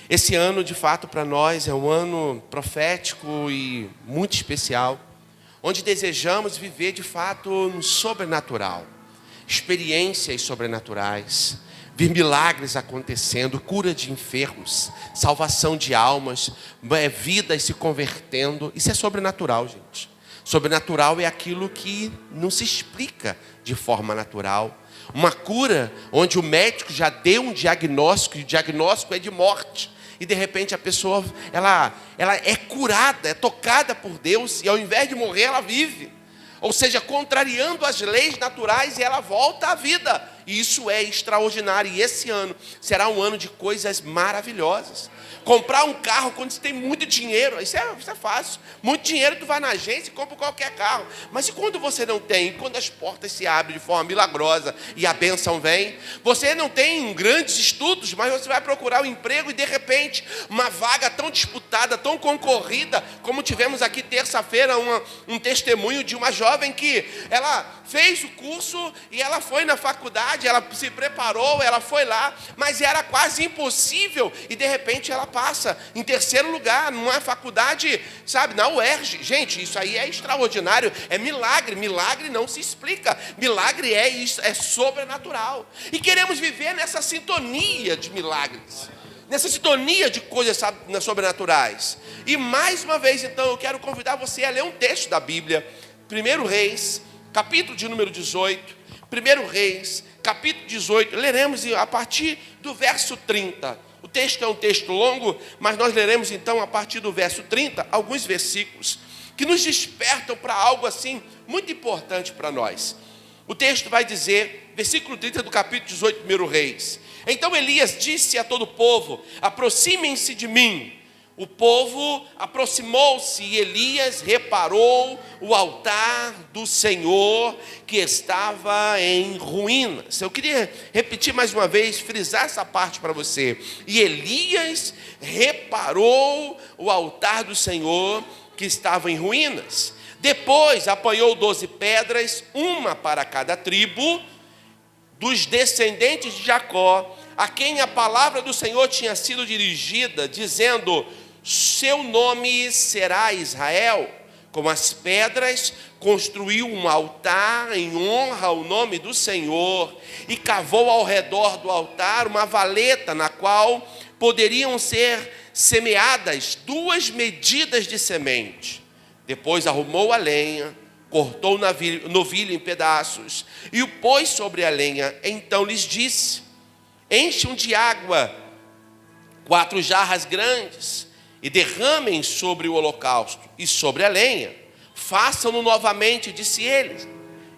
Esse ano, de fato, para nós é um ano profético e muito especial, onde desejamos viver, de fato, no sobrenatural, experiências sobrenaturais, ver milagres acontecendo, cura de enfermos, salvação de almas, vidas se convertendo. Isso é sobrenatural, gente. Sobrenatural é aquilo que não se explica de forma natural. Uma cura onde o médico já deu um diagnóstico, e o diagnóstico é de morte. E de repente a pessoa, ela é curada, é tocada por Deus, e ao invés de morrer, ela vive. Ou seja, contrariando as leis naturais, e ela volta à vida. E isso é extraordinário. E esse ano será um ano de coisas maravilhosas. Comprar um carro quando você tem muito dinheiro, isso é fácil. Muito dinheiro, tu vai na agência e compra qualquer carro. Mas e quando você não tem? Quando as portas se abrem de forma milagrosa e a bênção vem? Você não tem grandes estudos, mas você vai procurar um emprego e de repente uma vaga tão disputada, tão concorrida, como tivemos aqui terça-feira um testemunho de uma jovem que ela fez o curso e ela foi na faculdade, ela se preparou, ela foi lá, mas era quase impossível e de repente ela passa em terceiro lugar numa faculdade, sabe, na UERJ. Gente, isso aí é extraordinário, é milagre. Milagre não se explica, milagre é isso, é sobrenatural. E queremos viver nessa sintonia de milagres, nessa sintonia de coisas sobrenaturais. E mais uma vez, então, eu quero convidar você a ler um texto da Bíblia, 1 Reis, capítulo de número 18, 1 Reis, capítulo 18, leremos a partir do verso 30. O texto é um texto longo, mas nós leremos então a partir do verso 30, alguns versículos que nos despertam para algo assim muito importante para nós. O texto vai dizer, versículo 30 do capítulo 18, 1 Reis: Então Elias disse a todo o povo: aproximem-se de mim. O povo aproximou-se e Elias reparou o altar do Senhor que estava em ruínas. Eu queria repetir mais uma vez, frisar essa parte para você. E Elias reparou o altar do Senhor que estava em ruínas. Depois apanhou 12 pedras, uma para cada tribo dos descendentes de Jacó, a quem a palavra do Senhor tinha sido dirigida, dizendo: seu nome será Israel. Com as pedras construiu um altar em honra ao nome do Senhor e cavou ao redor do altar uma valeta na qual poderiam ser semeadas 2 medidas de semente. Depois arrumou a lenha, cortou o novilho em pedaços e o pôs sobre a lenha. Então lhes disse: enchem de água 4 jarras grandes e derramem sobre o holocausto e sobre a lenha. Façam-no novamente, disse ele.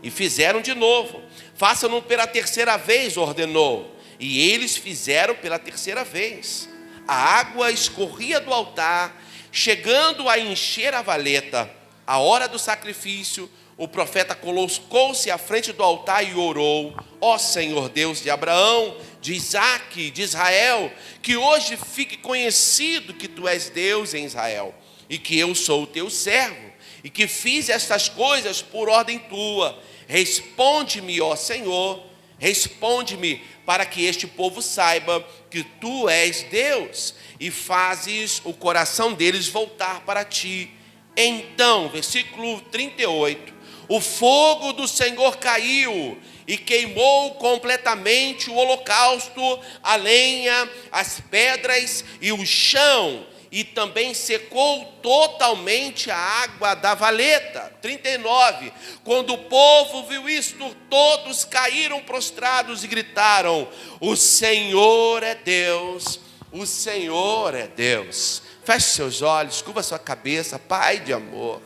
E fizeram de novo. Façam-no pela terceira vez, ordenou. E eles fizeram pela terceira vez. A água escorria do altar, chegando a encher a valeta. A hora do sacrifício, o profeta colocou-se à frente do altar e orou: ó Senhor Deus de Abraão, de Isaque, de Israel, que hoje fique conhecido que tu és Deus em Israel, e que eu sou o teu servo, e que fiz estas coisas por ordem tua. Responde-me, ó Senhor, responde-me, para que este povo saiba que tu és Deus, e fazes o coração deles voltar para ti. Então, versículo 38, o fogo do Senhor caiu e queimou completamente o holocausto, a lenha, as pedras e o chão, e também secou totalmente a água da valeta. 39, quando o povo viu isto, todos caíram prostrados e gritaram: o Senhor é Deus, o Senhor é Deus. Feche seus olhos, curva sua cabeça. Pai de amor,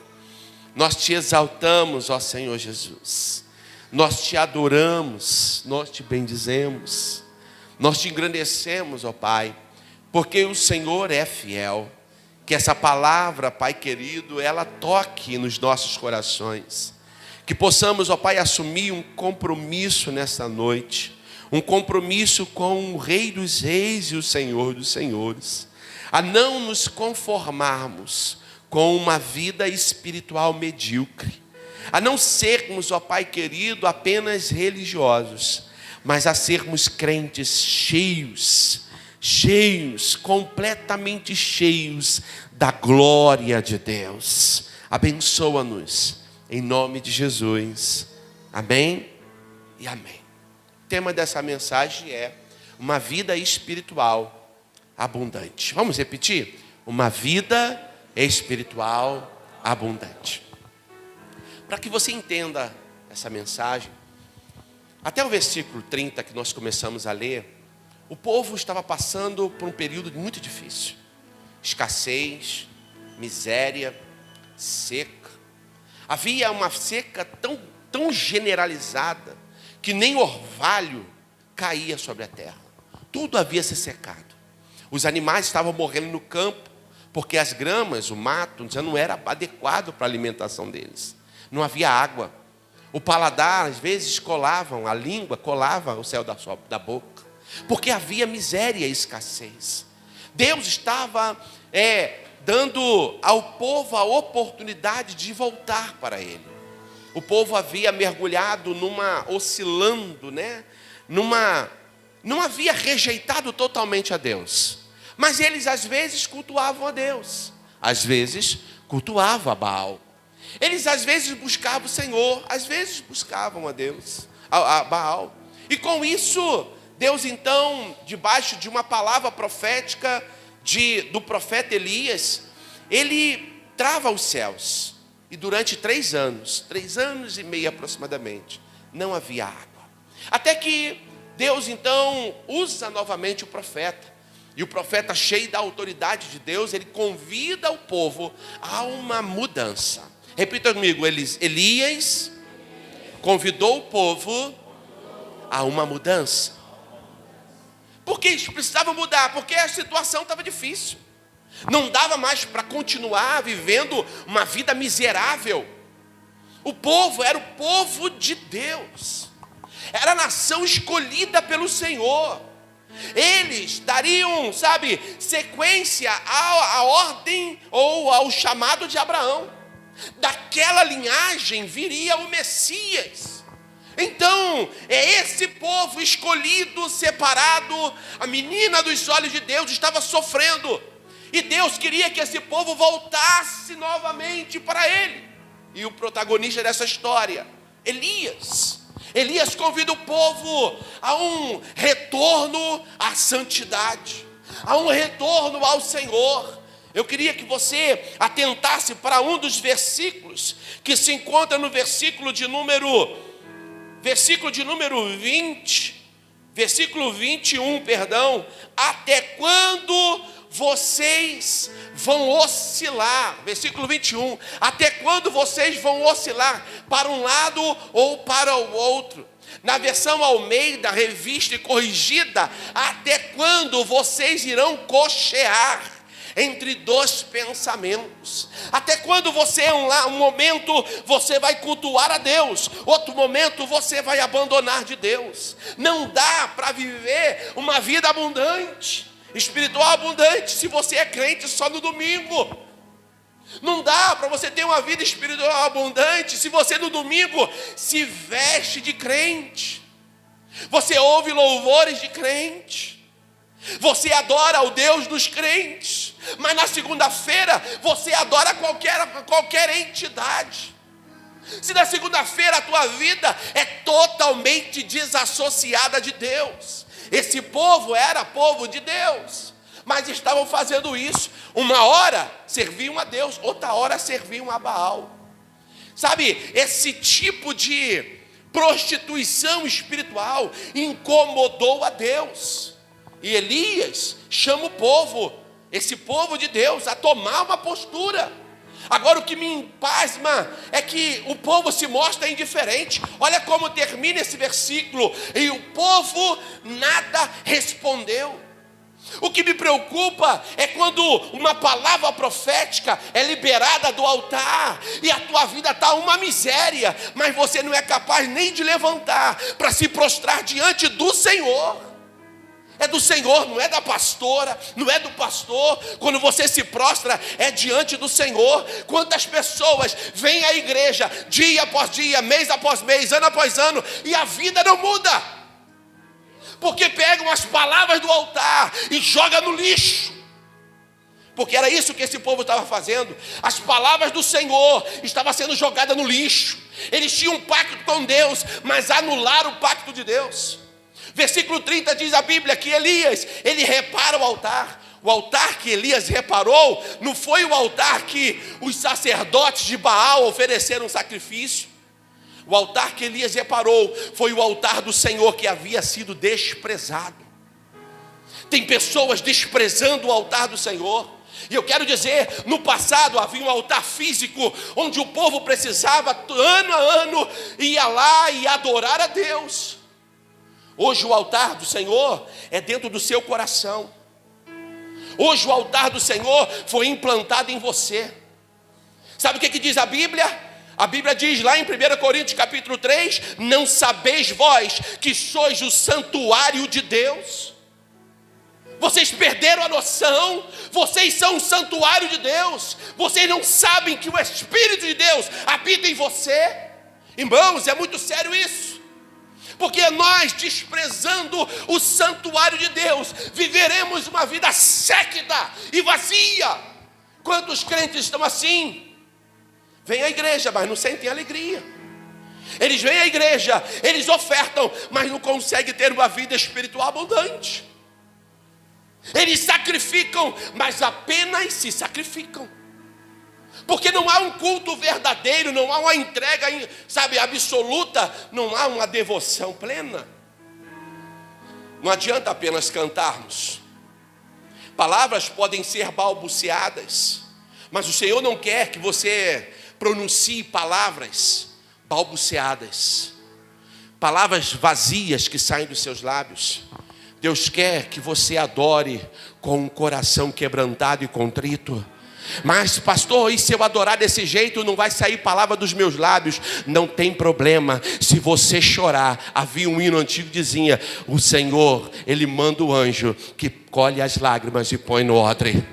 nós te exaltamos, ó Senhor Jesus. Nós te adoramos, nós te bendizemos, nós te engrandecemos, ó Pai, porque o Senhor é fiel. Que essa palavra, Pai querido, ela toque nos nossos corações. Que possamos, ó Pai, assumir um compromisso nessa noite, um compromisso com o Rei dos Reis e o Senhor dos Senhores, a não nos conformarmos com uma vida espiritual medíocre, a não sermos, ó Pai querido, apenas religiosos, mas a sermos crentes cheios cheios, completamente cheios da glória de Deus. Abençoa-nos, em nome de Jesus. Amém e amém. O tema dessa mensagem é uma vida espiritual abundante. Vamos repetir? Uma vida espiritual abundante. Para que você entenda essa mensagem, até o versículo 30 que nós começamos a ler, o povo estava passando por um período muito difícil. Escassez, miséria, seca. Havia uma seca tão generalizada que nem orvalho caía sobre a terra. Tudo havia se secado. Os animais estavam morrendo no campo, porque as gramas, o mato, já não era adequado para a alimentação deles. Não havia água. O paladar, às vezes, a língua colava o céu da boca, porque havia miséria e escassez. Deus estava dando ao povo a oportunidade de voltar para Ele. O povo havia mergulhado oscilando, não havia rejeitado totalmente a Deus. Mas eles às vezes cultuavam a Deus, às vezes cultuavam a Baal. Eles às vezes buscavam o Senhor, às vezes buscavam a Deus, a Baal. E com isso, Deus então, debaixo de uma palavra profética do profeta Elias, ele trava os céus. E durante 3 anos e meio aproximadamente, não havia água. Até que Deus então usa novamente o profeta. E o profeta, cheio da autoridade de Deus, ele convida o povo a uma mudança. Repita comigo, Elias convidou o povo a uma mudança. Porque eles precisavam mudar, porque a situação estava difícil. Não dava mais para continuar vivendo uma vida miserável. O povo era o povo de Deus. Era a nação escolhida pelo Senhor. Eles dariam, sequência à ordem ou ao chamado de Abraão. Daquela linhagem viria o Messias. Então, é esse povo escolhido, separado. A menina dos olhos de Deus estava sofrendo. E Deus queria que esse povo voltasse novamente para Ele. E o protagonista dessa história, Elias convida o povo a um retorno à santidade, a um retorno ao Senhor. Eu queria que você atentasse para um dos versículos que se encontra no versículo de número 21, até quando vocês vão oscilar, versículo 21, até quando vocês vão oscilar para um lado ou para o outro. Na versão Almeida, revista e corrigida, até quando vocês irão cochear entre 2 pensamentos. Até quando um momento você vai cultuar a Deus, outro momento você vai abandonar de Deus. Não dá para viver uma vida abundante, espiritual abundante, se você é crente só no domingo. Não dá para você ter uma vida espiritual abundante se você no domingo se veste de crente. Você ouve louvores de crente. Você adora o Deus dos crentes. Mas na segunda-feira você adora qualquer entidade. Se na segunda-feira a tua vida é totalmente desassociada de Deus. Esse povo era povo de Deus, mas estavam fazendo isso. Uma hora serviam a Deus, outra hora serviam a Baal. Esse tipo de prostituição espiritual incomodou a Deus. E Elias chama o povo, esse povo de Deus, a tomar uma postura. Agora o que me pasma é que o povo se mostra indiferente. Olha como termina esse versículo. E o povo nada respondeu. O que me preocupa é quando uma palavra profética é liberada do altar e a tua vida está uma miséria, mas você não é capaz nem de levantar para se prostrar diante do Senhor. É do Senhor, não é da pastora, não é do pastor. Quando você se prostra, é diante do Senhor. Quantas pessoas vêm à igreja dia após dia, mês após mês, ano após ano, e a vida não muda. Porque pegam as palavras do altar e jogam no lixo. Porque era isso que esse povo estava fazendo. As palavras do Senhor estavam sendo jogadas no lixo. Eles tinham um pacto com Deus, mas anularam o pacto de Deus. Versículo 30 diz a Bíblia que Elias, ele repara o altar. O altar que Elias reparou não foi o altar que os sacerdotes de Baal ofereceram sacrifício. O altar que Elias reparou foi o altar do Senhor que havia sido desprezado. Tem pessoas desprezando o altar do Senhor. E eu quero dizer, no passado havia um altar físico, onde o povo precisava, ano a ano, ia lá e adorar a Deus. Hoje o altar do Senhor é dentro do seu coração. Hoje o altar do Senhor foi implantado em você. Sabe o que diz a Bíblia? A Bíblia diz lá em 1 Coríntios capítulo 3, não sabeis vós que sois o santuário de Deus? Vocês perderam a noção, vocês são o santuário de Deus. Vocês não sabem que o Espírito de Deus habita em você? Irmãos, é muito sério isso. Porque nós, desprezando o santuário de Deus, viveremos uma vida séquita e vazia. Quantos crentes estão assim? Vêm à igreja, mas não sentem alegria. Eles vêm à igreja, eles ofertam, mas não conseguem ter uma vida espiritual abundante. Eles sacrificam, mas apenas se sacrificam. Porque não há um culto verdadeiro, não há uma entrega, absoluta, não há uma devoção plena. Não adianta apenas cantarmos. Palavras podem ser balbuciadas, mas o Senhor não quer que você pronuncie palavras balbuciadas, palavras vazias que saem dos seus lábios. Deus quer que você adore com um coração quebrantado e contrito. Mas pastor, e se eu adorar desse jeito não vai sair palavra dos meus lábios? Não tem problema, se você chorar. Havia um hino antigo que dizia: o Senhor, Ele manda o anjo que colhe as lágrimas e põe no odre.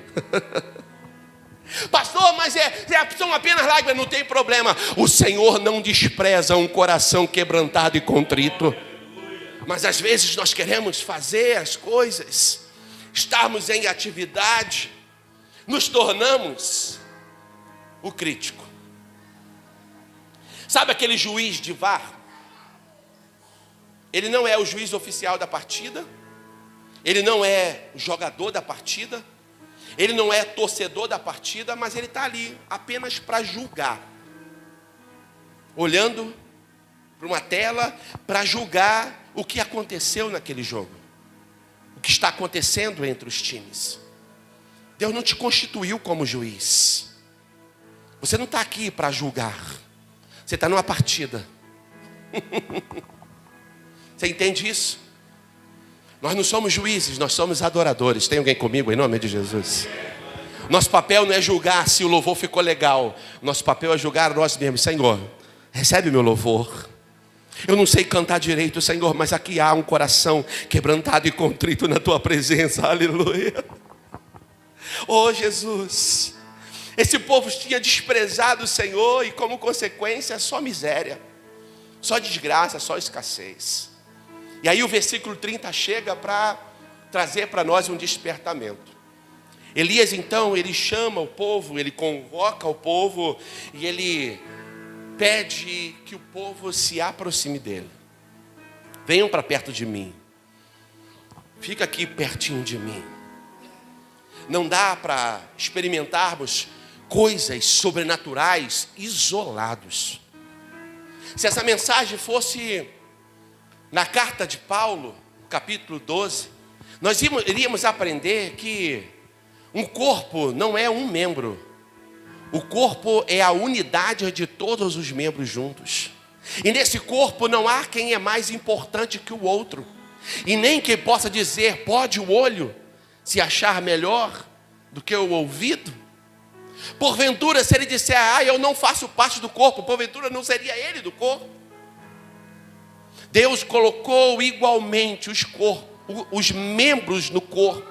Pastor, mas são apenas lágrimas. Não tem problema, o Senhor não despreza um coração quebrantado e contrito. Mas às vezes nós queremos fazer as coisas, estarmos em atividade, nos tornamos o crítico. Sabe aquele juiz de VAR? Ele não é o juiz oficial da partida, ele não é o jogador da partida, ele não é torcedor da partida, mas ele está ali apenas para julgar, olhando para uma tela para julgar o que aconteceu naquele jogo, o que está acontecendo entre os times. Deus não te constituiu como juiz. Você não está aqui para julgar. Você está numa partida. Você entende isso? Nós não somos juízes, nós somos adoradores. Tem alguém comigo em nome de Jesus? Nosso papel não é julgar se o louvor ficou legal. Nosso papel é julgar nós mesmos. Senhor, recebe o meu louvor. Eu não sei cantar direito, Senhor, mas aqui há um coração quebrantado e contrito na tua presença. Aleluia. Oh Jesus, esse povo tinha desprezado o Senhor e como consequência só miséria, só desgraça, só escassez. E aí o versículo 30 chega para trazer para nós um despertamento. Elias então, ele chama o povo, ele convoca o povo e ele pede que o povo se aproxime dele. Venham para perto de mim, fica aqui pertinho de mim. Não dá para experimentarmos coisas sobrenaturais isolados. Se essa mensagem fosse na carta de Paulo, capítulo 12, nós iríamos aprender que um corpo não é um membro. O corpo é a unidade de todos os membros juntos. E nesse corpo não há quem é mais importante que o outro. E nem quem possa dizer, pode o olho se achar melhor do que o ouvido? Porventura, se ele disser, eu não faço parte do corpo, porventura não seria ele do corpo? Deus colocou igualmente os membros no corpo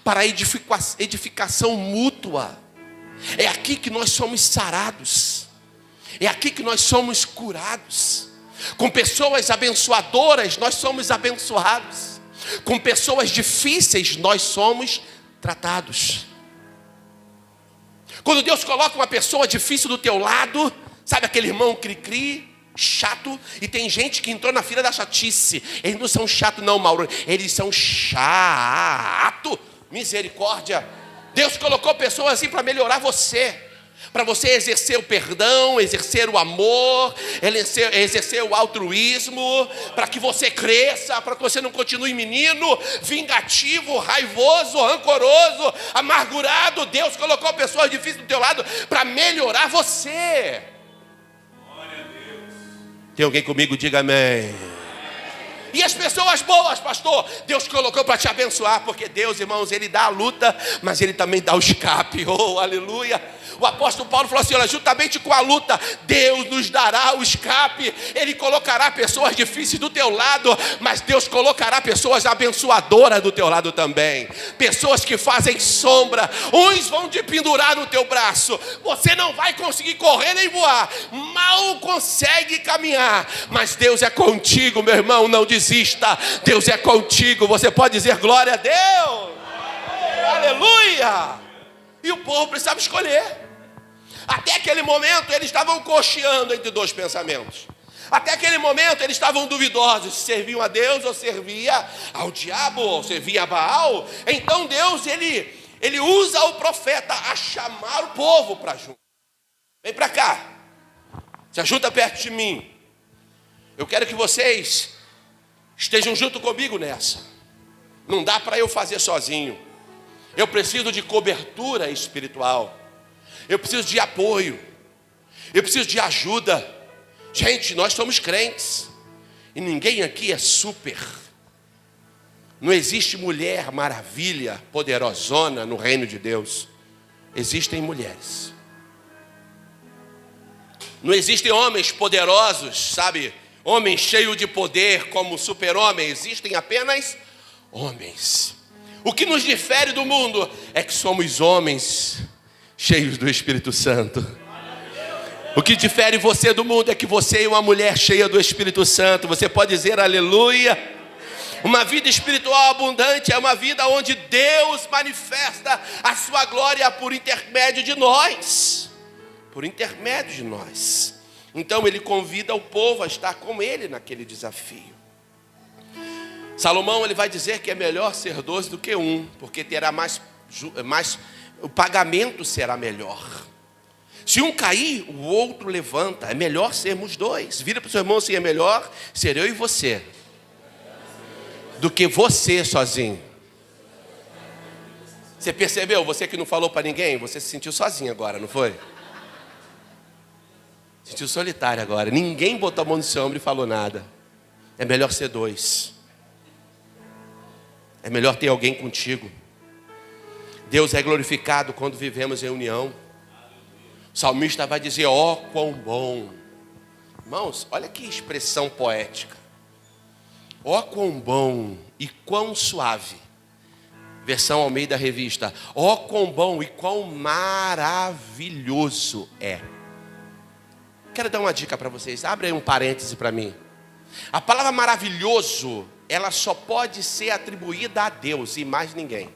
para edificação mútua. É aqui que nós somos sarados, é aqui que nós somos curados. Com pessoas abençoadoras nós somos abençoados. Com pessoas difíceis nós somos tratados. Quando Deus coloca uma pessoa difícil do teu lado, sabe aquele irmão cri-cri, chato? E tem gente que entrou na fila da chatice. Eles não são chato não, Mauro. Eles são chato. Misericórdia. Deus colocou pessoas assim para melhorar você. Para você exercer o perdão, exercer o amor, exercer o altruísmo, para que você cresça, para que você não continue menino, vingativo, raivoso, rancoroso, amargurado. Deus colocou pessoas difíceis do teu lado para melhorar você. Glória a Deus. Tem alguém comigo? Diga amém. E as pessoas boas, pastor, Deus colocou para te abençoar, porque Deus, irmãos, Ele dá a luta, mas Ele também dá o escape. Oh, aleluia. O apóstolo Paulo falou assim, olha, juntamente com a luta, Deus nos dará o escape. Ele colocará pessoas difíceis do teu lado, mas Deus colocará pessoas abençoadoras do teu lado também. Pessoas que fazem sombra. Uns vão te pendurar no teu braço. Você não vai conseguir correr nem voar. Mal consegue caminhar. Mas Deus é contigo, meu irmão, não desista. Deus é contigo. Você pode dizer glória a Deus. Aleluia. E o povo precisava escolher. Até aquele momento eles estavam cocheando entre dois pensamentos. Até aquele momento eles estavam duvidosos, se serviam a Deus ou servia ao diabo, ou servia a Baal. Então Deus, ele usa o profeta a chamar o povo para junto. Vem para cá, se ajuda perto de mim. Eu quero que vocês estejam junto comigo nessa. Não dá para eu fazer sozinho. Eu preciso de cobertura espiritual. Eu preciso de apoio. Eu preciso de ajuda. Gente, nós somos crentes. E ninguém aqui é super. Não existe mulher maravilha, poderosona no reino de Deus. Existem mulheres. Não existem homens poderosos, sabe? Homens cheios de poder como super-homem. Existem apenas homens. O que nos difere do mundo é que somos homens cheios do Espírito Santo. O que difere você do mundo é que você é uma mulher cheia do Espírito Santo. Você pode dizer aleluia. Uma vida espiritual abundante é uma vida onde Deus manifesta a sua glória por intermédio de nós. Por intermédio de nós. Então ele convida o povo a estar com ele naquele desafio. Salomão, ele vai dizer que é melhor ser 12 do que um, porque terá mais, o pagamento será melhor. Se um cair, o outro levanta. É melhor sermos dois. Vira para o seu irmão assim, é melhor ser eu e você do que você sozinho. Você percebeu? Você que não falou para ninguém, você se sentiu sozinho agora, não foi? Sentiu solitário agora. Ninguém botou a mão no seu ombro e falou nada. É melhor ser dois. É melhor ter alguém contigo. Deus é glorificado quando vivemos em união. O salmista vai dizer, ó, quão bom. Irmãos, olha que expressão poética. Ó, quão bom e quão suave. Versão Almeida Revista. Ó, quão bom e quão maravilhoso é. Quero dar uma dica para vocês. Abre aí um parêntese para mim. A palavra maravilhoso, ela só pode ser atribuída a Deus e mais ninguém.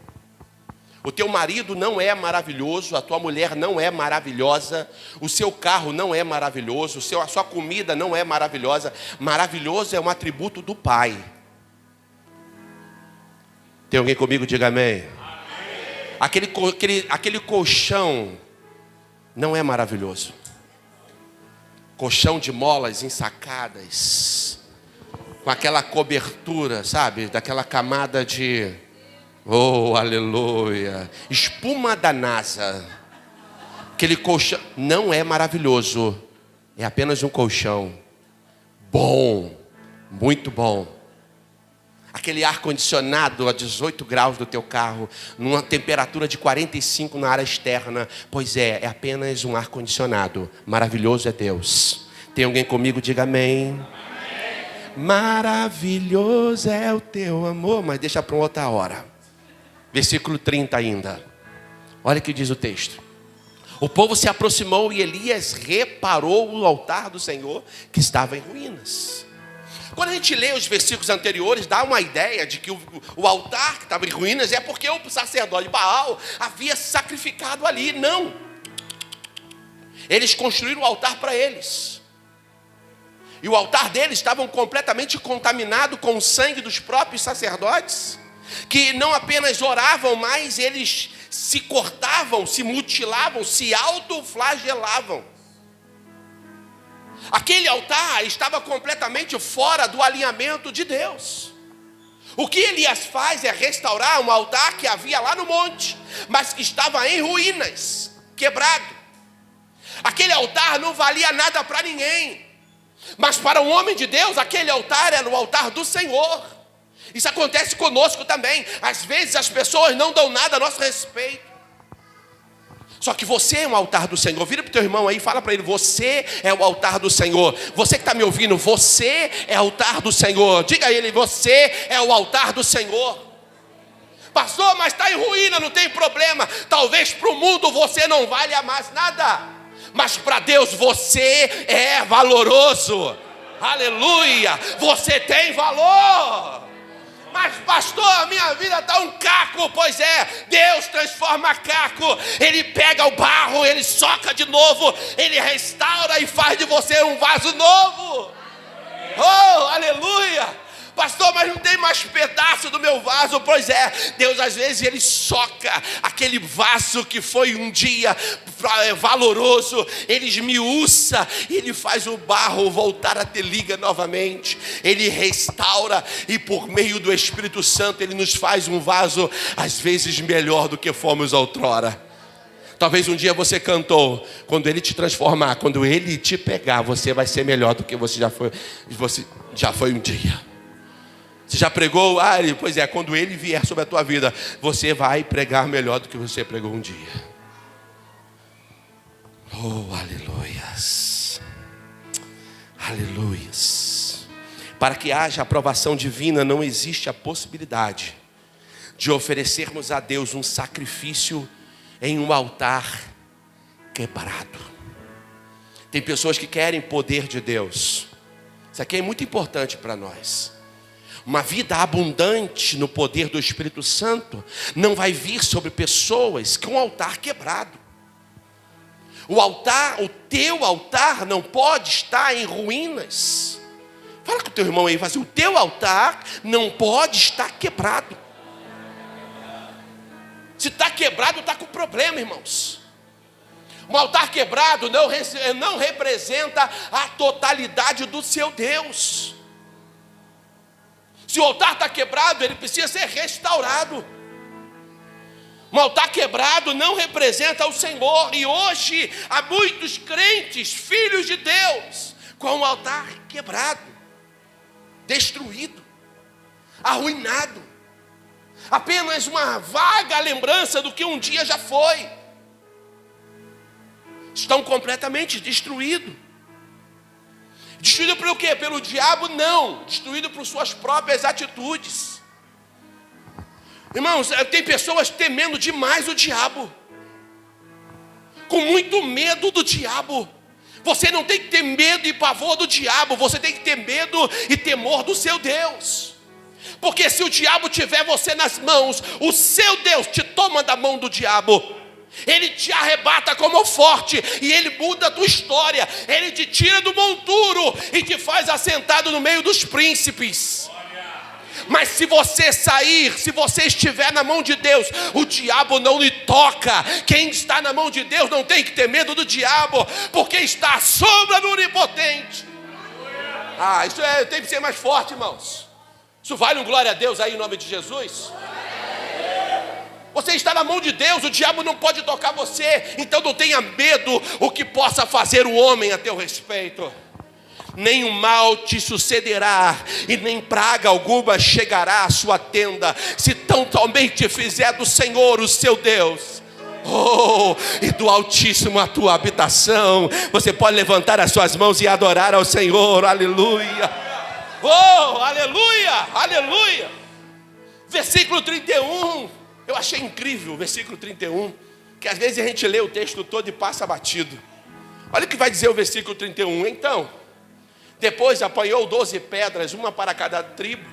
O teu marido não é maravilhoso, a tua mulher não é maravilhosa, o seu carro não é maravilhoso, a sua comida não é maravilhosa. Maravilhoso é um atributo do Pai. Tem alguém comigo? Diga amém. Aquele colchão não é maravilhoso. Colchão de molas ensacadas, com aquela cobertura, sabe? Daquela camada de... Oh, aleluia. Espuma da NASA. Aquele colchão não é maravilhoso. É apenas um colchão. Bom. Muito bom. Aquele ar-condicionado a 18 graus do teu carro, numa temperatura de 45 na área externa. Pois é apenas um ar-condicionado. Maravilhoso é Deus. Tem alguém comigo? Diga amém. Maravilhoso é o teu amor. Mas deixa para uma outra hora. Versículo 30 ainda. Olha o que diz o texto. O povo se aproximou e Elias reparou o altar do Senhor que estava em ruínas. Quando a gente lê os versículos anteriores, dá uma ideia de que o altar que estava em ruínas é porque o sacerdote Baal havia sacrificado ali. Não. Eles construíram o altar para eles. E o altar deles estava completamente contaminado com o sangue dos próprios sacerdotes, que não apenas oravam, mas eles se cortavam, se mutilavam, se autoflagelavam. Aquele altar estava completamente fora do alinhamento de Deus. O que Elias faz é restaurar um altar que havia lá no monte, mas que estava em ruínas, quebrado. Aquele altar não valia nada para ninguém, mas para um homem de Deus, aquele altar era o altar do Senhor. Isso acontece conosco também. Às vezes as pessoas não dão nada a nosso respeito. Só que você é um altar do Senhor. Vira para o teu irmão aí e fala para ele: você é o altar do Senhor. Você que está me ouvindo, você é o altar do Senhor. Diga a ele: você é o altar do Senhor. Pastor, mas está em ruína, não tem problema. Talvez para o mundo você não valha mais nada, mas para Deus você é valoroso. Aleluia, você tem valor. Mas pastor, a minha vida está um caco. Pois é, Deus transforma caco. Ele pega o barro, Ele soca de novo, Ele restaura e faz de você um vaso novo. Oh, aleluia. Pastor, mas não tem mais pedaço do meu vaso. Pois é, Deus às vezes Ele soca aquele vaso que foi um dia valoroso, Ele esmiuça e Ele faz o barro voltar a ter liga novamente. Ele restaura e por meio do Espírito Santo Ele nos faz um vaso às vezes melhor do que fomos outrora. Talvez um dia você cantou: quando Ele te transformar, quando Ele te pegar, você vai ser melhor do que você já foi um dia. Você já pregou? Pois é, quando Ele vier sobre a tua vida, você vai pregar melhor do que você pregou um dia. Oh, aleluias. Aleluias. Para que haja aprovação divina, não existe a possibilidade de oferecermos a Deus um sacrifício em um altar quebrado. Tem pessoas que querem poder de Deus. Isso aqui é muito importante para nós. Uma vida abundante no poder do Espírito Santo não vai vir sobre pessoas com um altar quebrado. O teu altar não pode estar em ruínas. Fala com o teu irmão aí, o teu altar não pode estar quebrado. Se está quebrado, está com problema, irmãos. Um altar quebrado não representa a totalidade do seu Deus. Se o altar está quebrado, ele precisa ser restaurado. Um altar quebrado não representa o Senhor. E hoje há muitos crentes, filhos de Deus, com o altar quebrado, destruído, arruinado. Apenas uma vaga lembrança do que um dia já foi. Estão completamente destruídos. Destruído pelo quê? Pelo diabo? Não. Destruído por suas próprias atitudes. Irmãos, tem pessoas temendo demais o diabo. Com muito medo do diabo. Você não tem que ter medo e pavor do diabo. Você tem que ter medo e temor do seu Deus. Porque se o diabo tiver você nas mãos, o seu Deus te toma da mão do diabo. Ele te arrebata como forte e Ele muda a tua história. Ele te tira do monturo e te faz assentado no meio dos príncipes. Mas se você sair, se você estiver na mão de Deus, o diabo não lhe toca. Quem está na mão de Deus não tem que ter medo do diabo, porque está à sombra do onipotente. Isso tem que ser mais forte, irmãos. Isso vale um glória a Deus aí em nome de Jesus. Você está na mão de Deus, o diabo não pode tocar você. Então não tenha medo o que possa fazer o homem a teu respeito. Nenhum mal te sucederá e nem praga alguma chegará à sua tenda, se tão somente fizer do Senhor o seu Deus, e do Altíssimo a tua habitação. Você pode levantar as suas mãos e adorar ao Senhor. Aleluia. Aleluia, aleluia. Versículo 31. Eu achei incrível o versículo 31, que às vezes a gente lê o texto todo e passa batido. Olha o que vai dizer o versículo 31. Então, Depois apanhou 12 pedras, uma para cada tribo,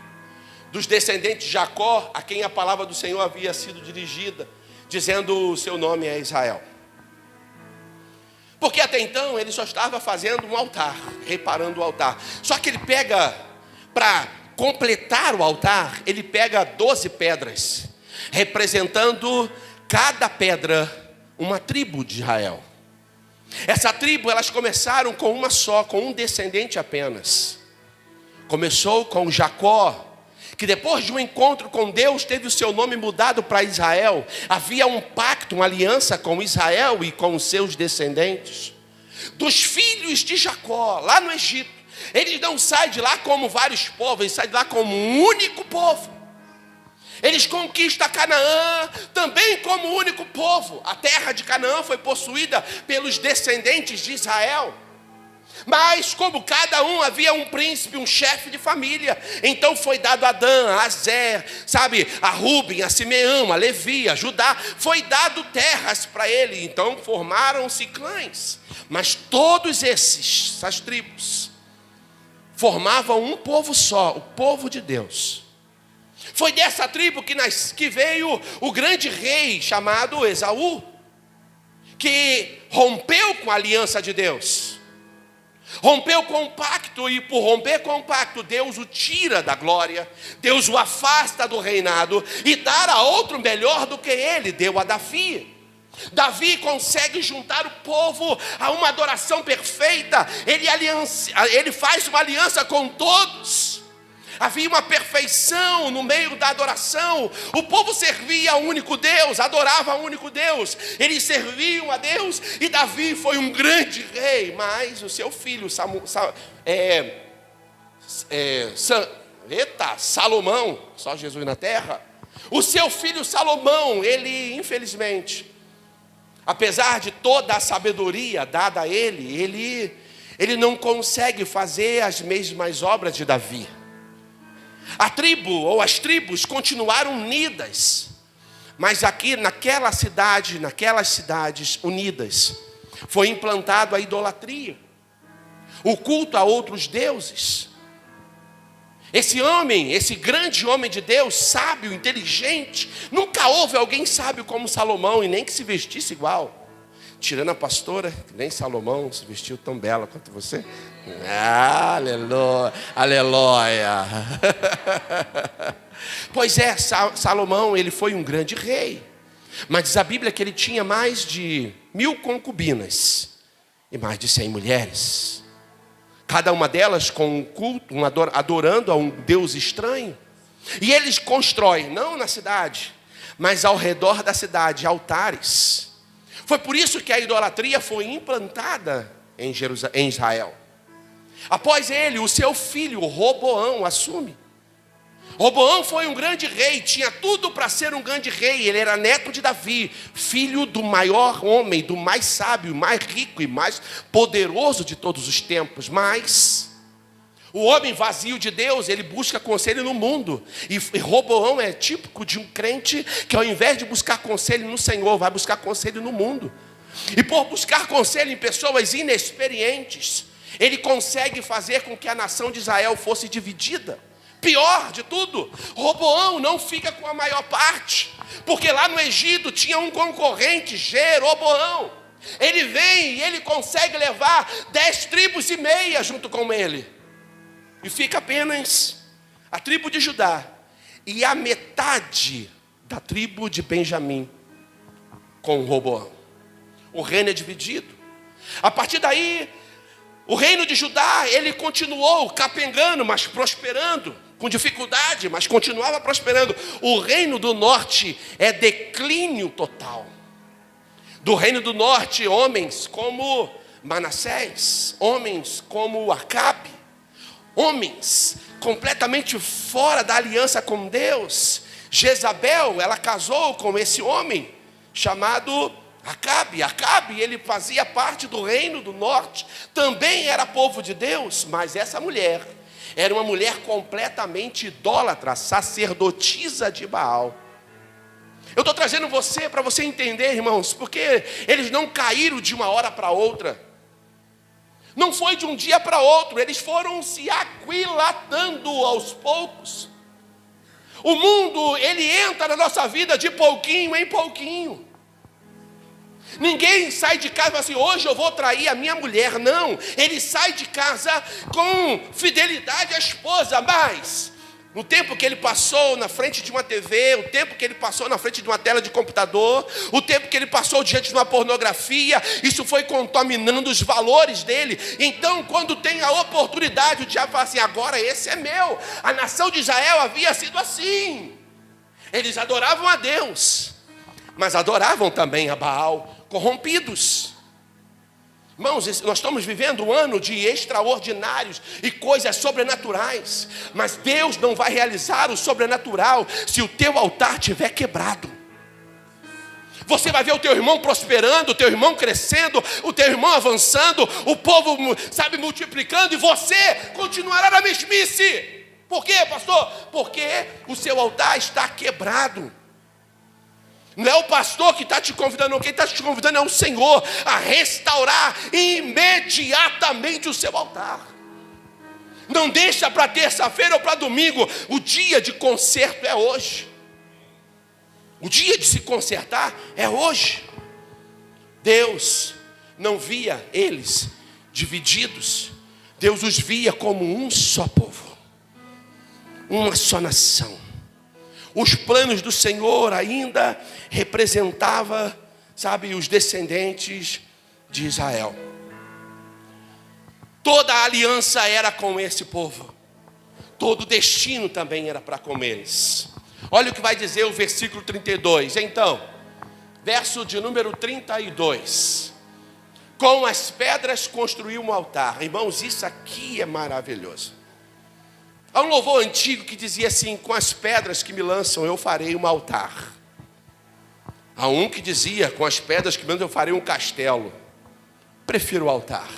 dos descendentes de Jacó, a quem a palavra do Senhor havia sido dirigida, dizendo: o seu nome é Israel. Porque até então ele só estava fazendo um altar, reparando o altar. Só que ele pega, para completar o altar, ele pega 12 pedras, representando cada pedra uma tribo de Israel. Essa tribo, elas começaram com uma só, com um descendente apenas. Começou com Jacó, que depois de um encontro com Deus, teve o seu nome mudado para Israel. Havia um pacto, uma aliança com Israel e com os seus descendentes. Dos filhos de Jacó, lá no Egito, eles não saem de lá como vários povos, eles saem de lá como um único povo. Eles conquistam Canaã também como único povo. A terra de Canaã foi possuída pelos descendentes de Israel. Mas como cada um havia um príncipe, um chefe de família, então foi dado a Dan, a Azer, a Ruben, a Simeão, a Levi, a Judá, foi dado terras para ele. Então formaram-se clãs. Mas todos essas tribos formavam um povo só, o povo de Deus. Foi dessa tribo que veio o grande rei chamado Esaú, que rompeu com a aliança de Deus. Rompeu com o pacto, e por romper com o pacto, Deus o tira da glória, Deus o afasta do reinado e dá a outro melhor do que ele, deu a Davi. Davi consegue juntar o povo a uma adoração perfeita, ele faz uma aliança com todos. Havia uma perfeição no meio da adoração. O povo servia ao único Deus, adorava ao único Deus. Eles serviam a Deus, e Davi foi um grande rei. Mas o seu filho Salomão, só Jesus na terra. O seu filho Salomão, ele infelizmente, apesar de toda a sabedoria dada a ele não consegue fazer as mesmas obras de Davi. A tribo, ou as tribos, continuaram unidas. Mas aqui, naquelas cidades unidas, foi implantado a idolatria, o culto a outros deuses. Esse homem, esse grande homem de Deus, sábio, inteligente, nunca houve alguém sábio como Salomão, e nem que se vestisse igual. Tirando a pastora, nem Salomão se vestiu tão bela quanto você. Aleluia, aleluia. Pois é, Salomão, ele foi um grande rei. Mas diz a Bíblia que ele tinha mais de 1000 concubinas e mais de 100 mulheres. Cada uma delas com um culto, adorando a um Deus estranho. E eles constroem, não na cidade, mas ao redor da cidade, altares. Foi por isso que a idolatria foi implantada em Israel. Após ele, o seu filho Roboão assume. Roboão foi um grande rei, tinha tudo para ser um grande rei. Ele era neto de Davi, filho do maior homem, do mais sábio, mais rico e mais poderoso de todos os tempos. Mas o homem vazio de Deus, ele busca conselho no mundo. E Roboão é típico de um crente que, ao invés de buscar conselho no Senhor, vai buscar conselho no mundo. E por buscar conselho em pessoas inexperientes, ele consegue fazer com que a nação de Israel fosse dividida. Pior de tudo, Roboão não fica com a maior parte, porque lá no Egito tinha um concorrente, Jeroboão. Ele vem e ele consegue levar 10 tribos e meia junto com ele. E fica apenas a tribo de Judá e a metade da tribo de Benjamim com Roboão. O reino é dividido. A partir daí, o reino de Judá, ele continuou capengando, mas prosperando, com dificuldade, mas continuava prosperando. O reino do norte é declínio total. Do reino do norte, homens como Manassés, homens como Acabe, homens completamente fora da aliança com Deus. Jezabel, ela casou com esse homem chamado Acabe. Acabe, ele fazia parte do reino do norte, também era povo de Deus, mas essa mulher era uma mulher completamente idólatra, sacerdotisa de Baal. Eu estou trazendo você para você entender, irmãos, porque eles não caíram de uma hora para outra. Não foi de um dia para outro, eles foram se aquilatando aos poucos. O mundo, ele entra na nossa vida de pouquinho em pouquinho. Ninguém sai de casa e fala assim, hoje eu vou trair a minha mulher. Não, ele sai de casa com fidelidade à esposa, mas no tempo que ele passou na frente de uma TV, o tempo que ele passou na frente de uma tela de computador, o tempo que ele passou diante de uma pornografia, isso foi contaminando os valores dele. Então, quando tem a oportunidade, o diabo fala assim, agora esse é meu. A nação de Israel havia sido assim. Eles adoravam a Deus, mas adoravam também a Baal, corrompidos. Irmãos, nós estamos vivendo um ano de extraordinários e coisas sobrenaturais, mas Deus não vai realizar o sobrenatural se o teu altar estiver quebrado. Você vai ver o teu irmão prosperando, o teu irmão crescendo, o teu irmão avançando, o povo, sabe, multiplicando, e você continuará na mesmice. Por quê, pastor? Porque o seu altar está quebrado. Não é o pastor que está te convidando, não. Quem está te convidando é o Senhor a restaurar imediatamente o seu altar. Não deixa para terça-feira ou para domingo. O dia de conserto é hoje. O dia de se consertar é hoje. Deus não via eles divididos. Deus os via como um só povo, uma só nação. Os planos do Senhor ainda representava, sabe, os descendentes de Israel. Toda a aliança era com esse povo. Todo o destino também era para com eles. Olha o que vai dizer o versículo 32. Então, verso de número 32. Com as pedras construiu um altar. Irmãos, isso aqui é maravilhoso. Há um louvor antigo que dizia assim, com as pedras que me lançam eu farei um altar. Há um que dizia, com as pedras que me lançam eu farei um castelo. Prefiro o altar.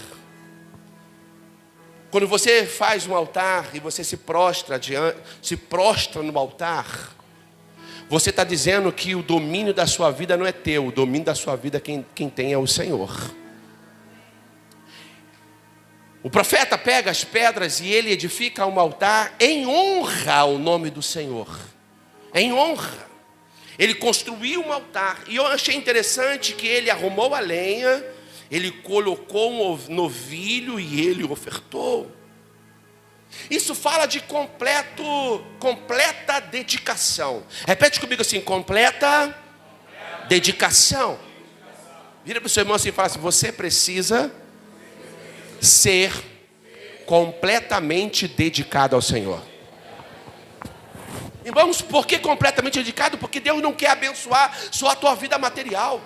Quando você faz um altar e você se prostra no altar, você está dizendo que o domínio da sua vida não é teu, o domínio da sua vida quem tem é o Senhor. O profeta pega as pedras e ele edifica um altar em honra ao nome do Senhor. Em honra. Ele construiu um altar. E eu achei interessante que ele arrumou a lenha, ele colocou um novilho e ele ofertou. Isso fala de completa dedicação. Repete comigo assim, completa dedicação. Vira para o seu irmão assim e fala assim, você precisa ser completamente dedicado ao Senhor. Irmãos, por que completamente dedicado? Porque Deus não quer abençoar só a tua vida material.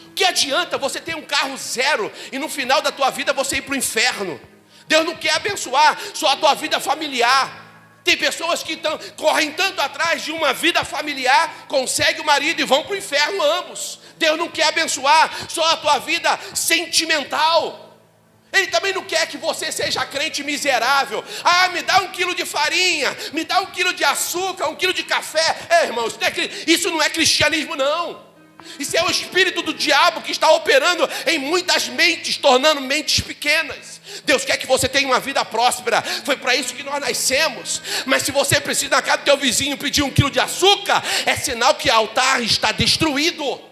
O que adianta você ter um carro zero e no final da tua vida você ir para o inferno? Deus não quer abençoar só a tua vida familiar. Tem pessoas que correm tanto atrás de uma vida familiar, conseguem o marido e vão para o inferno ambos. Deus não quer abençoar só a tua vida sentimental. Ele também não quer que você seja crente miserável. Ah, me dá 1 quilo de farinha, me dá 1 quilo de açúcar, 1 quilo de café. Irmãos, isso não é cristianismo, não. Isso é o espírito do diabo que está operando em muitas mentes, tornando mentes pequenas. Deus quer que você tenha uma vida próspera. Foi para isso que nós nascemos. Mas se você precisa na casa do teu vizinho pedir 1 quilo de açúcar, é sinal que o altar está destruído.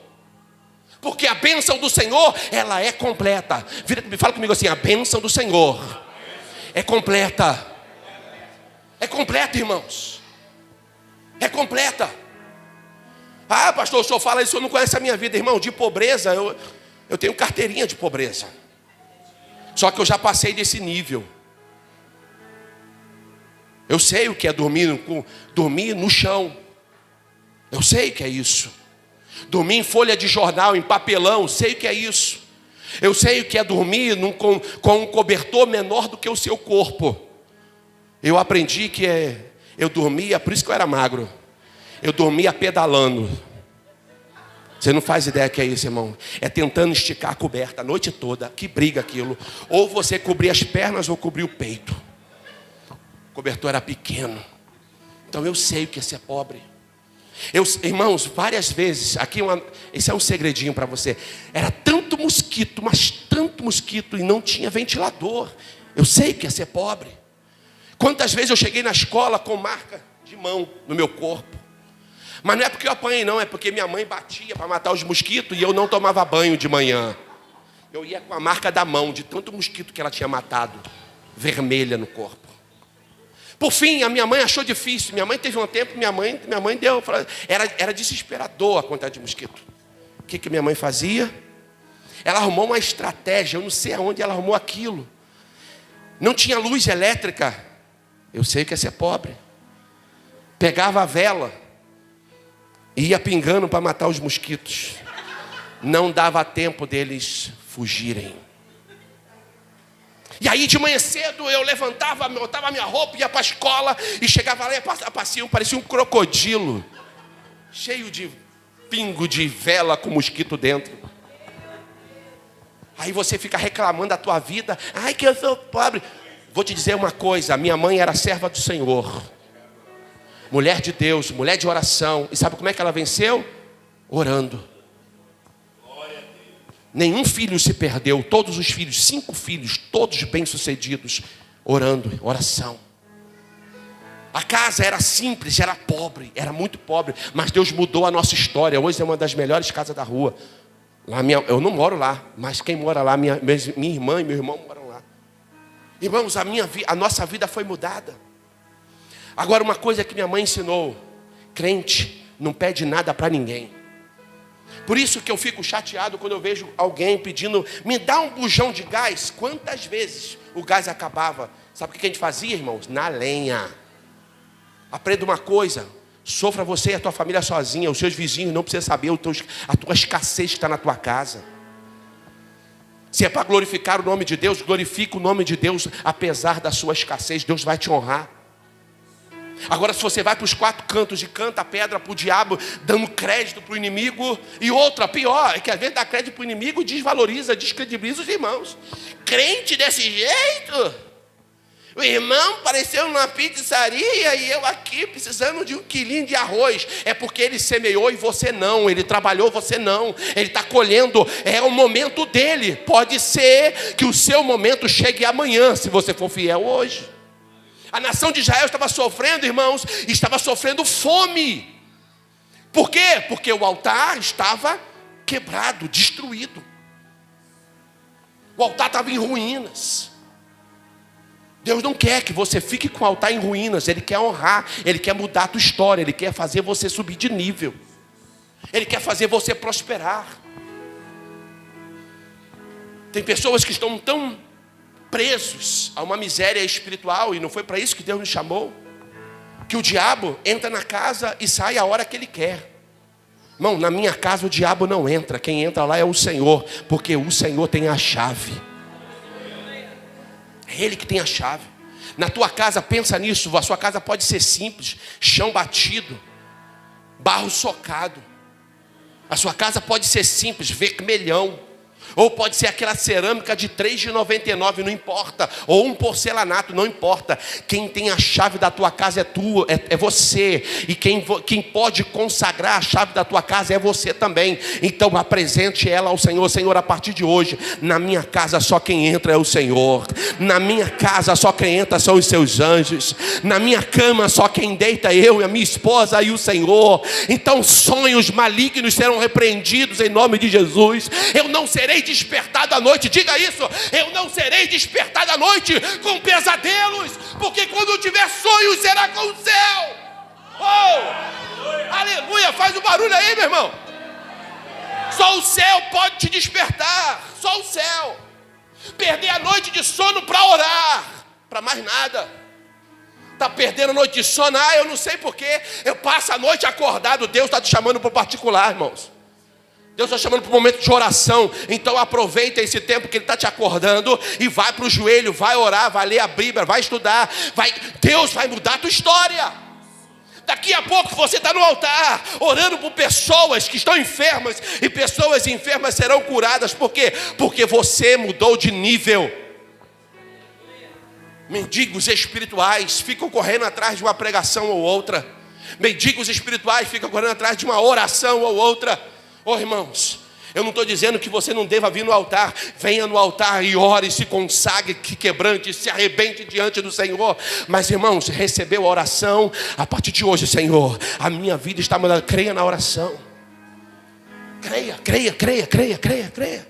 Porque a bênção do Senhor, ela é completa. Fala comigo assim, a bênção do Senhor é completa. É completa, irmãos. É completa. Ah, pastor, o senhor fala isso, o senhor não conhece a minha vida. Irmão, de pobreza, eu tenho carteirinha de pobreza. Só que eu já passei desse nível. Eu sei o que é dormir no chão. Eu sei o que é isso. Dormir em folha de jornal, em papelão, sei o que é isso. Eu sei o que é dormir com um cobertor menor do que o seu corpo. Eu aprendi que eu dormia, por isso que eu era magro. Eu dormia pedalando. Você não faz ideia que é isso, irmão. É tentando esticar a coberta a noite toda. Que briga aquilo. Ou você cobrir as pernas ou cobrir o peito. O cobertor era pequeno. Então eu sei o que é ser pobre. Irmãos, várias vezes, esse é um segredinho para você. Era tanto mosquito, mas tanto mosquito e não tinha ventilador. Eu sei que ia ser pobre. Quantas vezes eu cheguei na escola com marca de mão no meu corpo. Mas não é porque eu apanhei não, é porque minha mãe batia para matar os mosquitos e eu não tomava banho de manhã. Eu ia com a marca da mão, de tanto mosquito que ela tinha matado, vermelha no corpo. Por fim, a minha mãe achou difícil. Minha mãe teve um tempo, minha mãe deu, era desesperador a quantidade de mosquito. O que minha mãe fazia? Ela arrumou uma estratégia, eu não sei aonde ela arrumou aquilo. Não tinha luz elétrica. Eu sei que ia ser pobre. Pegava a vela e ia pingando para matar os mosquitos. Não dava tempo deles fugirem. E aí de manhã cedo eu levantava, botava minha roupa, ia para a escola e chegava lá e parecia um crocodilo, cheio de pingo de vela com mosquito dentro. Aí você fica reclamando da tua vida. Ai, que eu sou pobre. Vou te dizer uma coisa, minha mãe era serva do Senhor, mulher de Deus, mulher de oração. E sabe como é que ela venceu? Orando. Nenhum filho se perdeu, todos os filhos, 5 filhos, todos bem-sucedidos, orando, oração. A casa era simples, era pobre, era muito pobre, mas Deus mudou a nossa história. Hoje é uma das melhores casas da rua. Lá eu não moro lá, mas quem mora lá, minha irmã e meu irmão moram lá. Irmãos, a nossa vida foi mudada. Agora, uma coisa que minha mãe ensinou: crente não pede nada para ninguém. Por isso que eu fico chateado quando eu vejo alguém pedindo, me dá um bujão de gás. Quantas vezes o gás acabava? Sabe o que a gente fazia, irmãos? Na lenha. Aprenda uma coisa: sofra você e a tua família sozinha. Os seus vizinhos não precisam saber a tua escassez que está na tua casa. Se é para glorificar o nome de Deus, glorifica o nome de Deus apesar da sua escassez. Deus vai te honrar. Agora, se você vai para os 4 cantos e canta a pedra para o diabo, dando crédito para o inimigo, e outra, pior, é que às vezes dá crédito para o inimigo e desvaloriza, descredibiliza os irmãos. Crente desse jeito? O irmão apareceu numa pizzaria e eu aqui precisando de 1 quilinho de arroz. É porque ele semeou e você não, ele trabalhou, você não. Ele está colhendo, é o momento dele. Pode ser que o seu momento chegue amanhã, se você for fiel hoje. A nação de Israel estava sofrendo, irmãos, estava sofrendo fome. Por quê? Porque o altar estava quebrado, destruído. O altar estava em ruínas. Deus não quer que você fique com o altar em ruínas. Ele quer honrar, Ele quer mudar a tua história, Ele quer fazer você subir de nível. Ele quer fazer você prosperar. Tem pessoas que estão tão presos a uma miséria espiritual, e não foi para isso que Deus nos chamou, que o diabo entra na casa e sai a hora que ele quer. Irmão, na minha casa o diabo não entra, quem entra lá é o Senhor, porque o Senhor tem a chave. É Ele que tem a chave. Na tua casa, pensa nisso, a sua casa pode ser simples, chão batido, barro socado. A sua casa pode ser simples, vermelhão. Ou pode ser aquela cerâmica de R$3,99, não importa. Ou um porcelanato, não importa. Quem tem a chave da tua casa é tu, é você. E quem pode consagrar a chave da tua casa é você também. Então apresente ela ao Senhor. Senhor, a partir de hoje, na minha casa só quem entra é o Senhor. Na minha casa só quem entra são os seus anjos. Na minha cama só quem deita eu e a minha esposa e o Senhor. Então sonhos malignos serão repreendidos em nome de Jesus. Eu não serei despertado à noite, diga isso, eu não serei despertado à noite com pesadelos, porque quando tiver sonhos será com o céu. Oh, aleluia, faz o barulho aí, meu irmão. Só o céu pode te despertar, só o céu. Perder a noite de sono para orar, para mais nada. Está perdendo a noite de sono, eu não sei porquê, eu passo a noite acordado. Deus está te chamando para o particular, irmãos. Deus está chamando para um momento de oração. Então aproveita esse tempo que Ele está te acordando e vai para o joelho, vai orar, vai ler a Bíblia, vai estudar. Deus vai mudar a tua história. Daqui a pouco você está no altar, orando por pessoas que estão enfermas, e pessoas enfermas serão curadas. Por quê? Porque você mudou de nível. Mendigos espirituais ficam correndo atrás de uma pregação ou outra. Mendigos espirituais ficam correndo atrás de uma oração ou outra. Oh, irmãos, Eu não estou dizendo que você não deva vir no altar. Venha no altar e ore, se consagre, que quebrante, se arrebente diante do Senhor. Mas, irmãos, recebeu a oração. A partir de hoje, Senhor, a minha vida está mudando. Creia na oração. Creia, creia, creia, creia, creia, creia.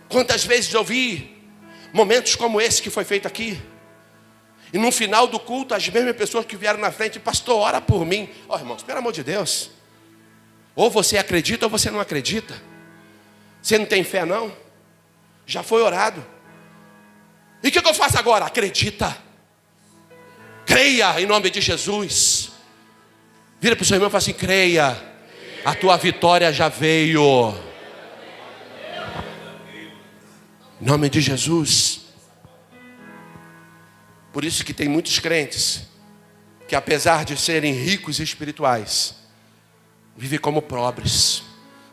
Quantas vezes eu vi momentos como esse que foi feito aqui, e no final do culto, as mesmas pessoas que vieram na frente: pastor, ora por mim. Ó, irmãos, pelo amor de Deus, ou você acredita ou você não acredita. Você não tem fé não? Já foi orado. E o que eu faço agora? Acredita. Creia em nome de Jesus. Vira para o seu irmão e fala assim: creia, a tua vitória já veio. Em nome de Jesus. Por isso que tem muitos crentes que, apesar de serem ricos e espirituais, vivem como pobres,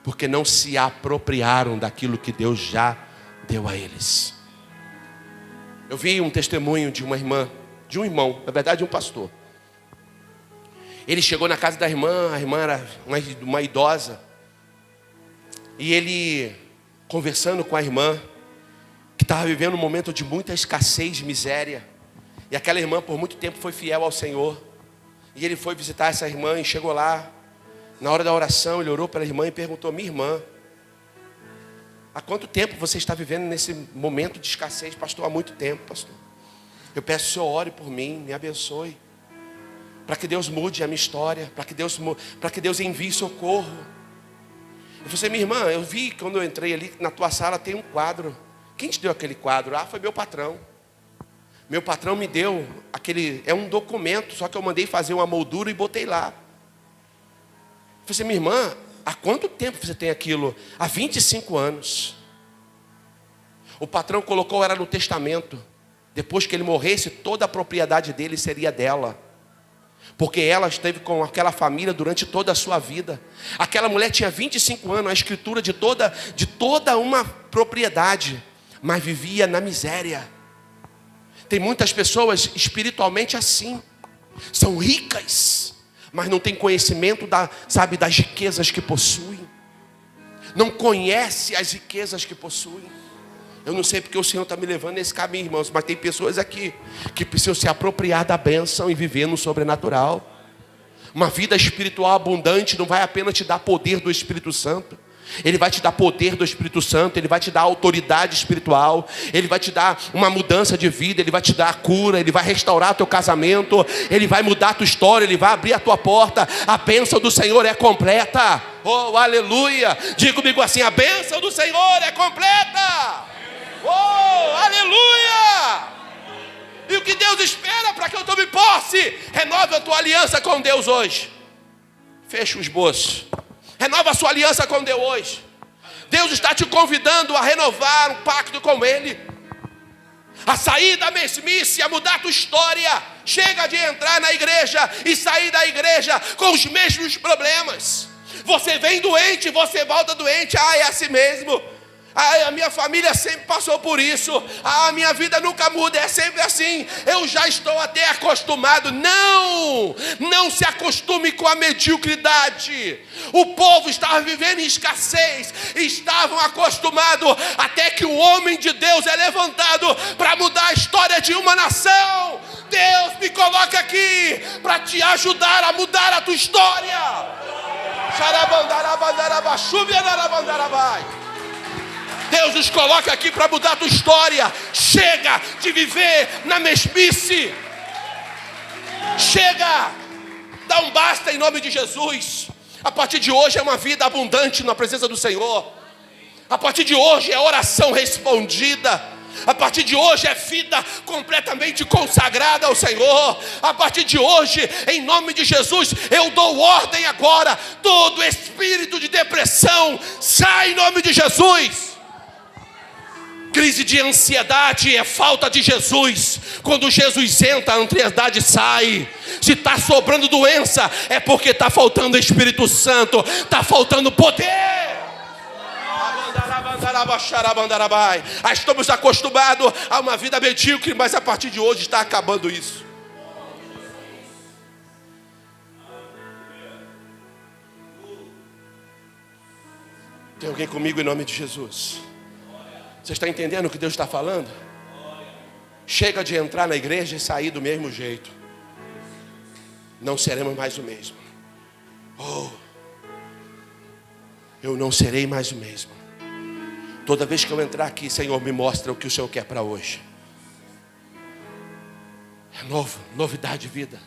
porque não se apropriaram daquilo que Deus já deu a eles. Eu vi um testemunho de uma irmã, de um irmão, na verdade um pastor. Ele chegou na casa da irmã, a irmã era uma idosa, e ele, conversando com a irmã, que estava vivendo um momento de muita escassez, miséria, e aquela irmã por muito tempo foi fiel ao Senhor, e ele foi visitar essa irmã e chegou lá. Na hora da oração, ele orou pela irmã e perguntou: minha irmã, há quanto tempo você está vivendo nesse momento de escassez? Pastor, há muito tempo, pastor. Eu peço que o senhor ore por mim, me abençoe, para que Deus mude a minha história, para que Deus envie socorro. Eu falei assim: minha irmã, eu vi quando eu entrei ali, na tua sala tem um quadro. Quem te deu aquele quadro? Ah, foi meu patrão. Meu patrão me deu aquele, é um documento, só que eu mandei fazer uma moldura e botei lá. Eu falei assim: minha irmã, há quanto tempo você tem aquilo? Há 25 anos. O patrão colocou, era no testamento. Depois que ele morresse, toda a propriedade dele seria dela. Porque ela esteve com aquela família durante toda a sua vida. Aquela mulher tinha 25 anos, a escritura de toda uma propriedade, mas vivia na miséria. Tem muitas pessoas espiritualmente assim. São ricas, mas não tem conhecimento das riquezas que possuem. Não conhece as riquezas que possuem. Eu não sei porque o Senhor está me levando nesse caminho, irmãos, mas tem pessoas aqui que precisam se apropriar da bênção e viver no sobrenatural. Uma vida espiritual abundante não vai apenas te dar poder do Espírito Santo. Ele vai te dar poder do Espírito Santo, Ele vai te dar autoridade espiritual, Ele vai te dar uma mudança de vida, Ele vai te dar a cura, Ele vai restaurar teu casamento, Ele vai mudar a tua história, Ele vai abrir a tua porta. A bênção do Senhor é completa. Oh, aleluia. Diga comigo assim: a bênção do Senhor é completa. Oh, aleluia. E o que Deus espera para que eu tome posse? Renove a tua aliança com Deus hoje. Fecha o esboço. Renova a sua aliança com Deus hoje. Deus está te convidando a renovar um pacto com Ele, a sair da mesmice, a mudar a tua história. Chega de entrar na igreja e sair da igreja com os mesmos problemas. Você vem doente, você volta doente. Ah, é assim mesmo. Ah, a minha família sempre passou por isso. Ah, a minha vida nunca muda, é sempre assim. Eu já estou até acostumado. Não se acostume com a mediocridade. O povo estava vivendo em escassez, estavam acostumados, até que o homem de Deus é levantado para mudar a história de uma nação. Deus me coloca aqui para te ajudar a mudar a tua história. Deus nos coloca aqui para mudar a tua história. Chega de viver na mesmice. Chega. Dá um basta em nome de Jesus. A partir de hoje é uma vida abundante na presença do Senhor. A partir de hoje é oração respondida. A partir de hoje é vida completamente consagrada ao Senhor. A partir de hoje, em nome de Jesus, eu dou ordem agora. Todo espírito de depressão sai em nome de Jesus. Crise de ansiedade é falta de Jesus. Quando Jesus entra, a ansiedade sai. Se está sobrando doença, é porque está faltando Espírito Santo, está faltando poder. Estamos acostumados a uma vida medíocre, mas a partir de hoje está acabando isso. Tem alguém comigo em nome de Jesus? Você está entendendo o que Deus está falando? Chega de entrar na igreja e sair do mesmo jeito. Não seremos mais o mesmo. Oh, eu não serei mais o mesmo. Toda vez que eu entrar aqui, Senhor, me mostra o que o Senhor quer para hoje. É novo, novidade de vida.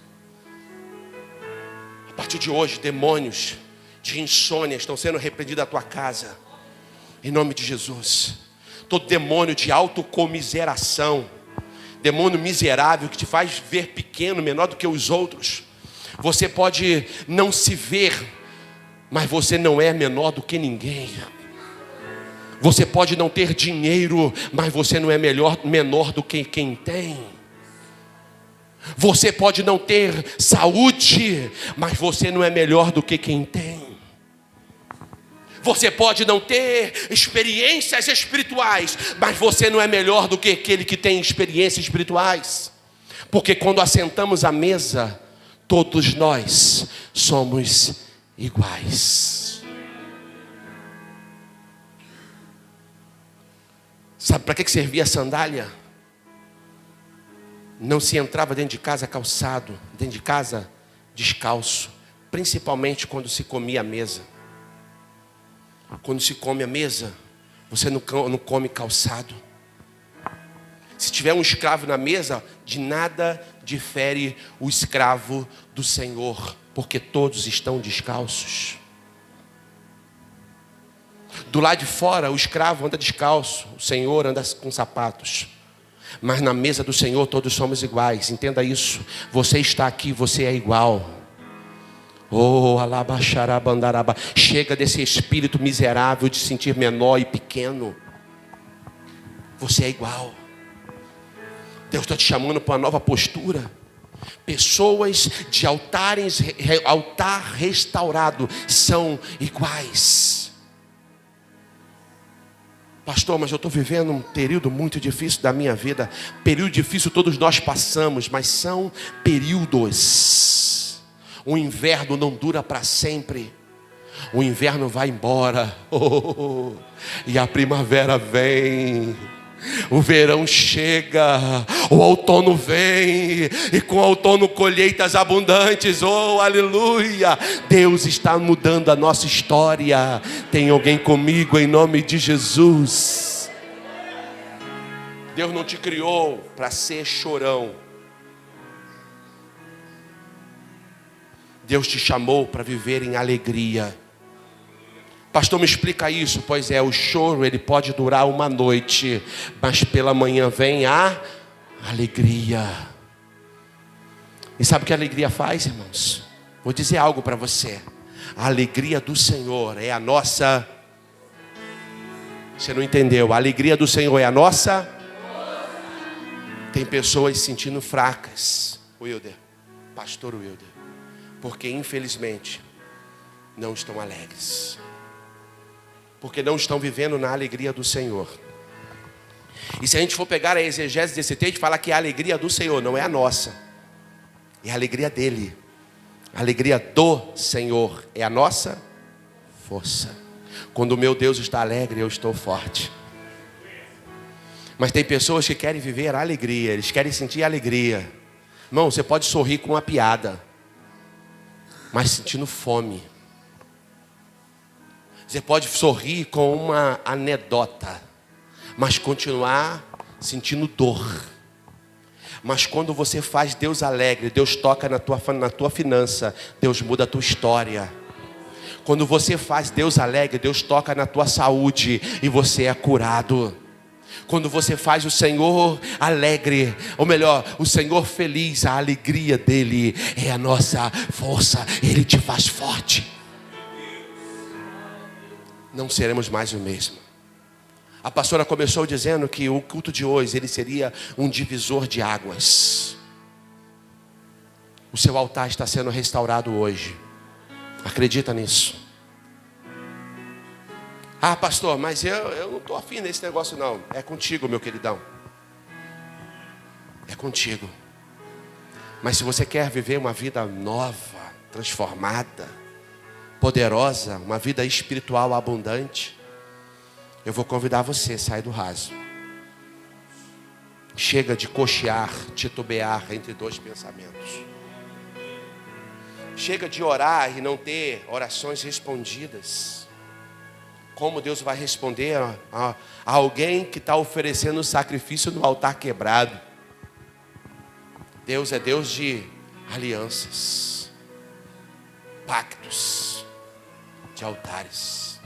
A partir de hoje, demônios de insônia estão sendo repreendidos da tua casa. Em nome de Jesus. Todo demônio de autocomiseração, demônio miserável que te faz ver pequeno, menor do que os outros. Você pode não se ver, mas você não é menor do que ninguém. Você pode não ter dinheiro, mas você não é menor do que quem tem. Você pode não ter saúde, mas você não é melhor do que quem tem. Você pode não ter experiências espirituais, mas você não é melhor do que aquele que tem experiências espirituais. Porque quando assentamos à mesa, todos nós somos iguais. Sabe para que servia a sandália? Não se entrava dentro de casa calçado, dentro de casa descalço, principalmente quando se comia à mesa. Quando se come à mesa, você não come calçado. Se tiver um escravo na mesa, de nada difere o escravo do Senhor, porque todos estão descalços. Do lado de fora, o escravo anda descalço, o Senhor anda com sapatos. Mas na mesa do Senhor todos somos iguais, entenda isso. Você está aqui, você é igual. Oh, alabaxarabandaraba. Chega desse espírito miserável de sentir menor e pequeno. Você é igual. Deus está te chamando para uma nova postura. Pessoas de altar restaurado são iguais. Pastor, mas eu estou vivendo um período muito difícil da minha vida. Período difícil todos nós passamos, mas são períodos. O inverno não dura para sempre. O inverno vai embora. E a primavera vem. O verão chega, o outono vem, e com o outono colheitas abundantes. Oh, aleluia! Deus está mudando a nossa história. Tem alguém comigo em nome de Jesus? Deus não te criou para ser chorão. Deus te chamou para viver em alegria. Pastor, me explica isso. Pois é, o choro ele pode durar uma noite, mas pela manhã vem a alegria. E sabe o que a alegria faz, irmãos? Vou dizer algo para você. A alegria do Senhor é a nossa... Você não entendeu? A alegria do Senhor é a nossa... Tem pessoas se sentindo fracas, Wilder, pastor Wilder, porque infelizmente não estão alegres. Porque não estão vivendo na alegria do Senhor. E se a gente for pegar a exegese desse texto, fala que a alegria do Senhor não é a nossa, é a alegria dele. A alegria do Senhor é a nossa força. Quando o meu Deus está alegre, eu estou forte. Mas tem pessoas que querem viver a alegria, eles querem sentir a alegria. Irmão, você pode sorrir com uma piada, mas sentindo fome. Você pode sorrir com uma anedota, mas continuar sentindo dor. Mas quando você faz Deus alegre, Deus toca na tua finança, Deus muda a tua história. Quando você faz Deus alegre, Deus toca na tua saúde e você é curado. Quando você faz o Senhor alegre, ou melhor, o Senhor feliz, a alegria dele é a nossa força, ele te faz forte. Não seremos mais o mesmo. A pastora começou dizendo que o culto de hoje ele seria um divisor de águas. O seu altar está sendo restaurado hoje. Acredita nisso? Ah, pastor, mas eu não estou afim desse negócio não. É contigo, meu queridão. É contigo. Mas se você quer viver uma vida nova, transformada, poderosa, uma vida espiritual abundante, eu vou convidar você a sair do raso. Chega de cochear, titubear entre dois pensamentos. Chega de orar e não ter orações respondidas. Como Deus vai responder a alguém que está oferecendo sacrifício no altar quebrado? Deus é Deus de alianças, pactos, de altares.